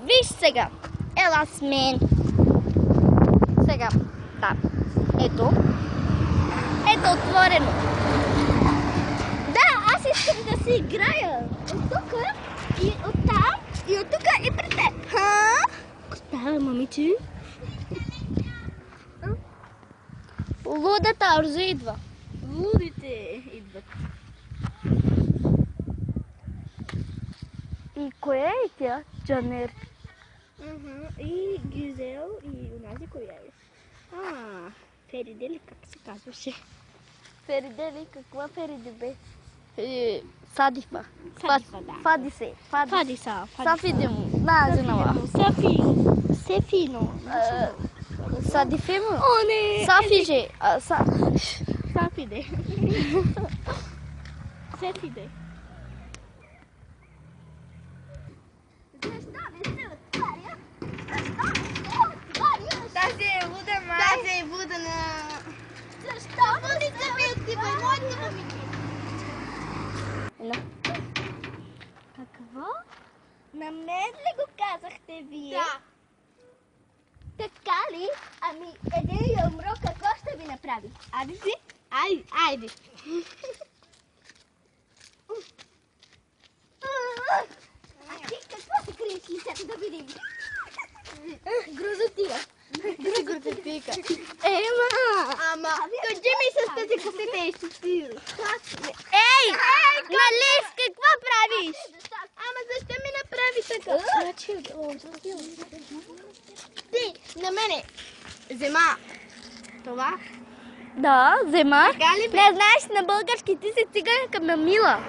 Виж сега. Ела с мен. Сега. Да. Ето. Ето отворено. Да, аз искам да се играя. От тук и от там и от тук и при теб. Ха? Става, момиче. Лудата Арзу идва. Лудите идват. И коя е тя? Джанер. И Гюзел и онази коя е. Фериде ли как се казваше? Фериде ли? Каква Фериде бе? Садифа. Садифа, да. Фадисе. Фадиса. Сафидимо. На, женава. Сефино. Садифимо. О, не! Сафиже. Сафиде. Сефиде. Защо не се отваря? Защо не се отваря? Тази е луда, май. Тази е луда на... Защо не се отива? Моите момиче. Какво? На мен ли го казахте вие? Да. Така ли? Ами, един юмро какво ще ви направи? Айде си. Айде. А ти какво се криеш лицето да видим? Грозотия. Грозотика. Ама, Кажи ми с тази касета е щастливо. Ей! Налис, какво правиш? Ама защо ми направи така? Ти, на мене. Взема това. Да, взема. Така ли бе? Не знаеш на български, ти си циганка Мамила.